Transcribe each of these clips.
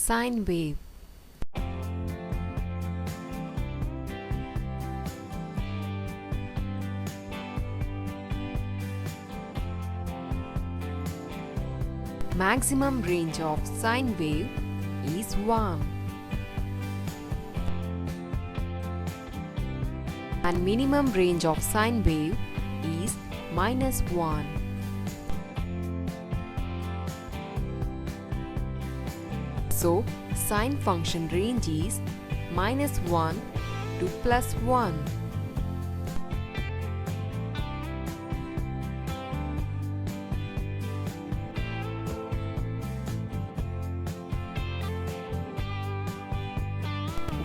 Sine wave. Maximum range of sine wave is 1 and minimum range of sine wave is -1. So, sine function range is -1 to +1.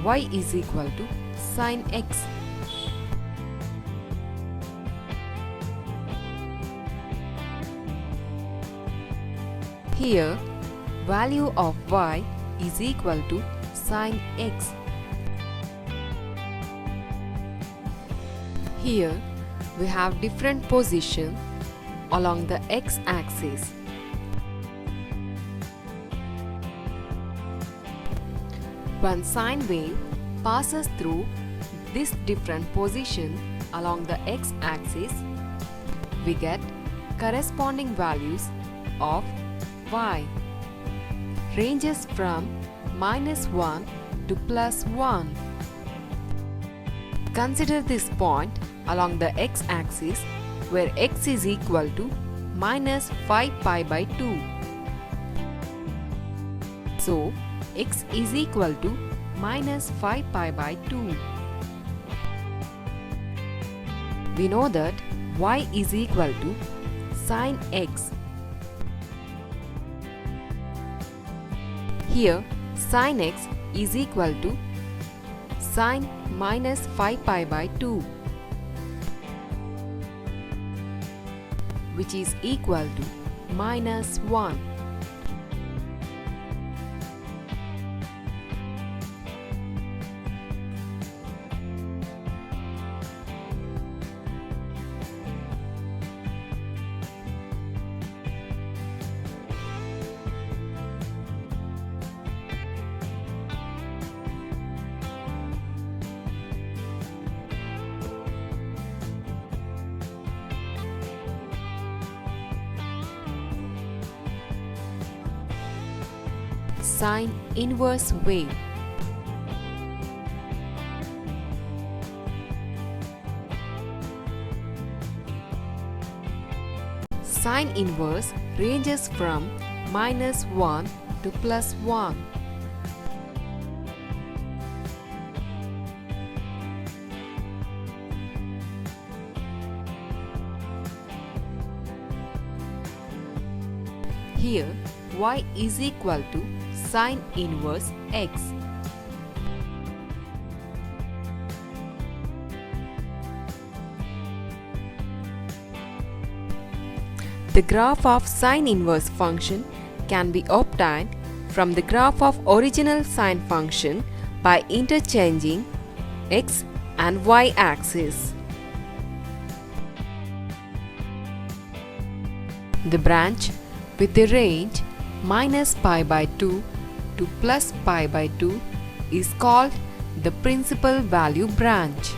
Y is equal to sine x. Here, value of y is equal to sine x. Here, we have different position along the x-axis. When sine wave passes through this different position along the x-axis, we get corresponding values of y. Ranges from -1 to +1. Consider this point along the x-axis where x is equal to -5π/2. So, x is equal to -5π/2. We know that y is equal to sine x. Here, sine x is equal to sine -5π/2, which is equal to -1. Sine inverse wave. Sine inverse ranges from -1 to +1. Here, y is equal to sine inverse x. The graph of sine inverse function can be obtained from the graph of original sine function by interchanging x and y axis. The branch with the range -π/2 to +π/2 is called the principal value branch.